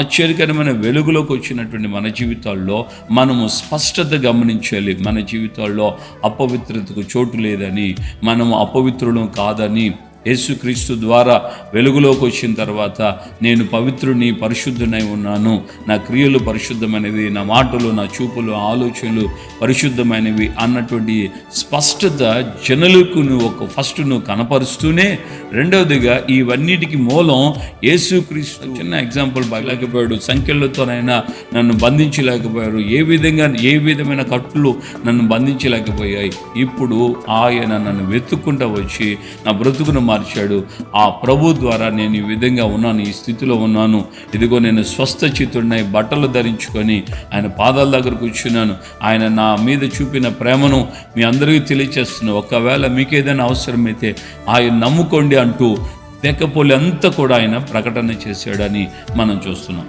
ఆశ్చర్యకరమైన వెలుగులోకి వచ్చినటువంటి మన జీవితాల్లో మనము స్పష్టత గమనించాలి. మన జీవితాల్లో అపవిత్రతకు చోటు లేదని, మనము అపవిత్రులం కాదని, యేసుక్రీస్తు ద్వారా వెలుగులోకి వచ్చిన తర్వాత నేను పవిత్రుని, పరిశుద్ధునై ఉన్నాను, నా క్రియలు పరిశుద్ధమైనవి, నా మాటలు, నా చూపులు, ఆలోచనలు పరిశుద్ధమైనవి అన్నటువంటి స్పష్టత జనులకు నువ్వు కనపరుస్తూనే, రెండవదిగా ఇవన్నిటికి మూలం యేసుక్రీస్తు. చిన్న ఎగ్జాంపుల్ లేకపోయాడు, సంఖ్యలతోనైనా నన్ను బంధించలేకపోయారు, ఏ విధమైన కట్టులు నన్ను బంధించలేకపోయాయి. ఇప్పుడు ఆయన నన్ను వెతుక్కుంటూ వచ్చి నా బ్రతుకును మార్చాడు. ఆ ప్రభు ద్వారా నేను ఈ విధంగా ఉన్నాను, ఈ స్థితిలో ఉన్నాను. ఇదిగో నేను స్వస్థ చిత్తుడినై బట్టలు ధరించుకొని ఆయన పాదాల దగ్గర కూర్చున్నాను. ఆయన నా మీద చూపిన ప్రేమను మీ అందరికీ తెలియచేస్తున్నాను. ఒకవేళ మీకు ఏదైనా అవసరమైతే ఆయన నమ్ముకోండి అంటూ తెక్కపోలి అంతా కూడా ఆయన ప్రకటన చేశాడని మనం చూస్తున్నాం.